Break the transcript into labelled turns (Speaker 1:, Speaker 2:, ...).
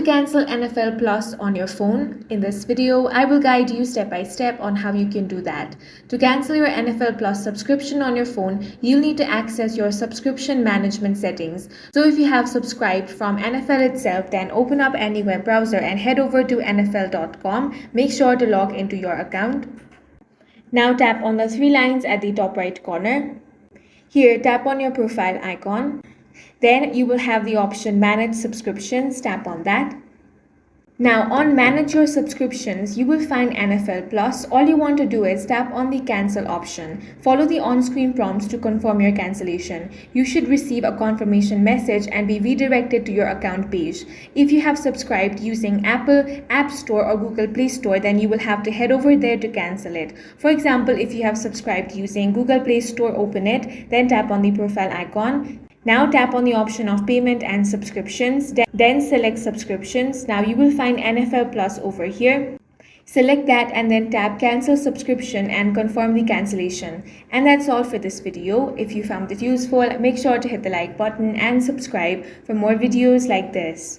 Speaker 1: to cancel NFL Plus on your phone? In this video, I will guide you step by step on how you can do that. To cancel your NFL Plus subscription on your phone, you'll need to access your subscription management settings. So if you have subscribed from NFL itself, then open up any web browser and head over to NFL.com. Make sure to log into your account. Now tap on the three lines at the top right corner. Here, tap on your profile icon. Then you will have the option Manage Subscriptions. Tap on that. Now on Manage Your Subscriptions, you will find NFL Plus. All you want to do is tap on the Cancel option. Follow the on-screen prompts to confirm your cancellation. You should receive a confirmation message and be redirected to your account page. If you have subscribed using Apple App Store or Google Play Store, then you will have to head over there to cancel it. For example, if you have subscribed using Google Play Store, open it, then tap on the profile icon. Now tap on the option of payment and subscriptions, then select subscriptions. Now you will find NFL Plus over here. Select that and then tap cancel subscription and confirm the cancellation. And that's all for this video. If you found it useful, make sure to hit the like button and subscribe for more videos like this.